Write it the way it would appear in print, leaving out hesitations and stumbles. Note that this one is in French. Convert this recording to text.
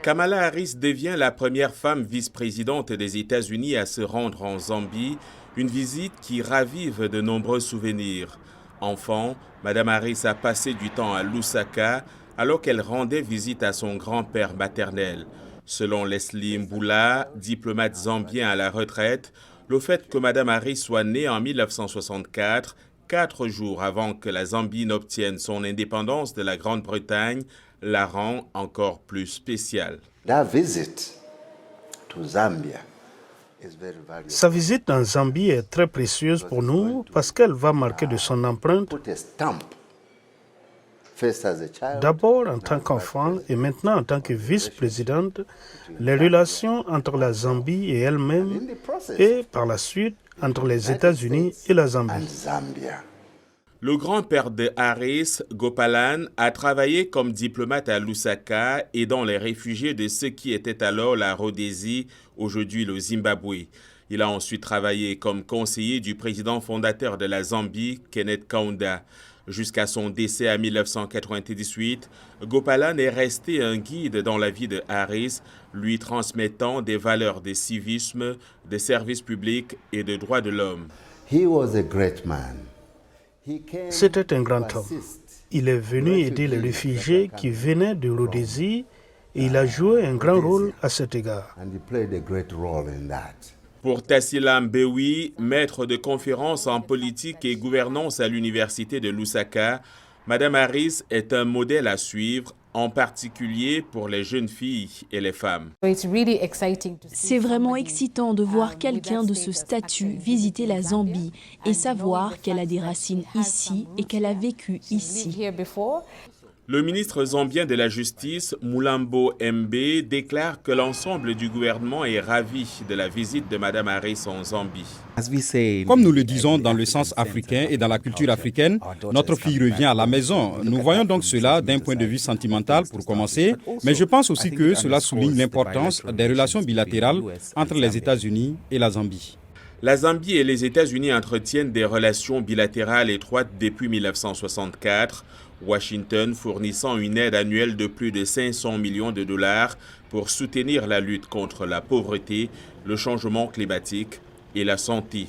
Kamala Harris devient la première femme vice-présidente des États-Unis à se rendre en Zambie, une visite qui ravive de nombreux souvenirs. Enfant, Mme Harris a passé du temps à Lusaka alors qu'elle rendait visite à son grand-père maternel. Selon Leslie Mbula, diplomate zambien à la retraite, le fait que Mme Harris soit née en 1964, 4 jours avant que la Zambie n'obtienne son indépendance de la Grande-Bretagne, la rend encore plus spéciale. Sa visite en Zambie est très précieuse pour nous parce qu'elle va marquer de son empreinte, d'abord en tant qu'enfant et maintenant en tant que vice-présidente, les relations entre la Zambie et elle-même et par la suite entre les États-Unis et la Zambie. Le grand-père de Harris, Gopalan, a travaillé comme diplomate à Lusaka, aidant les réfugiés de ce qui était alors la Rhodésie, aujourd'hui le Zimbabwe. Il a ensuite travaillé comme conseiller du président fondateur de la Zambie, Kenneth Kaunda. Jusqu'à son décès en 1998, Gopalan est resté un guide dans la vie de Harris, lui transmettant des valeurs de civisme, de service public et de droits de l'homme. C'était un grand homme. Il est venu aider les réfugiés qui venaient de Rhodésie et il a joué un grand rôle à cet égard. Pour Tassila Mbewi, maître de conférences en politique et gouvernance à l'université de Lusaka, Mme Harris est un modèle à suivre, en particulier pour les jeunes filles et les femmes. C'est vraiment excitant de voir quelqu'un de ce statut visiter la Zambie et savoir qu'elle a des racines ici et qu'elle a vécu ici. Le ministre zambien de la Justice, Mulambo Mbe, déclare que l'ensemble du gouvernement est ravi de la visite de Mme Harris en Zambie. Comme nous le disons dans le sens africain et dans la culture africaine, notre fille revient à la maison. Nous voyons donc cela d'un point de vue sentimental pour commencer, mais je pense aussi que cela souligne l'importance des relations bilatérales entre les États-Unis et la Zambie. La Zambie et les États-Unis entretiennent des relations bilatérales étroites depuis 1964, Washington fournissant une aide annuelle de plus de 500 millions de dollars pour soutenir la lutte contre la pauvreté, le changement climatique et la santé.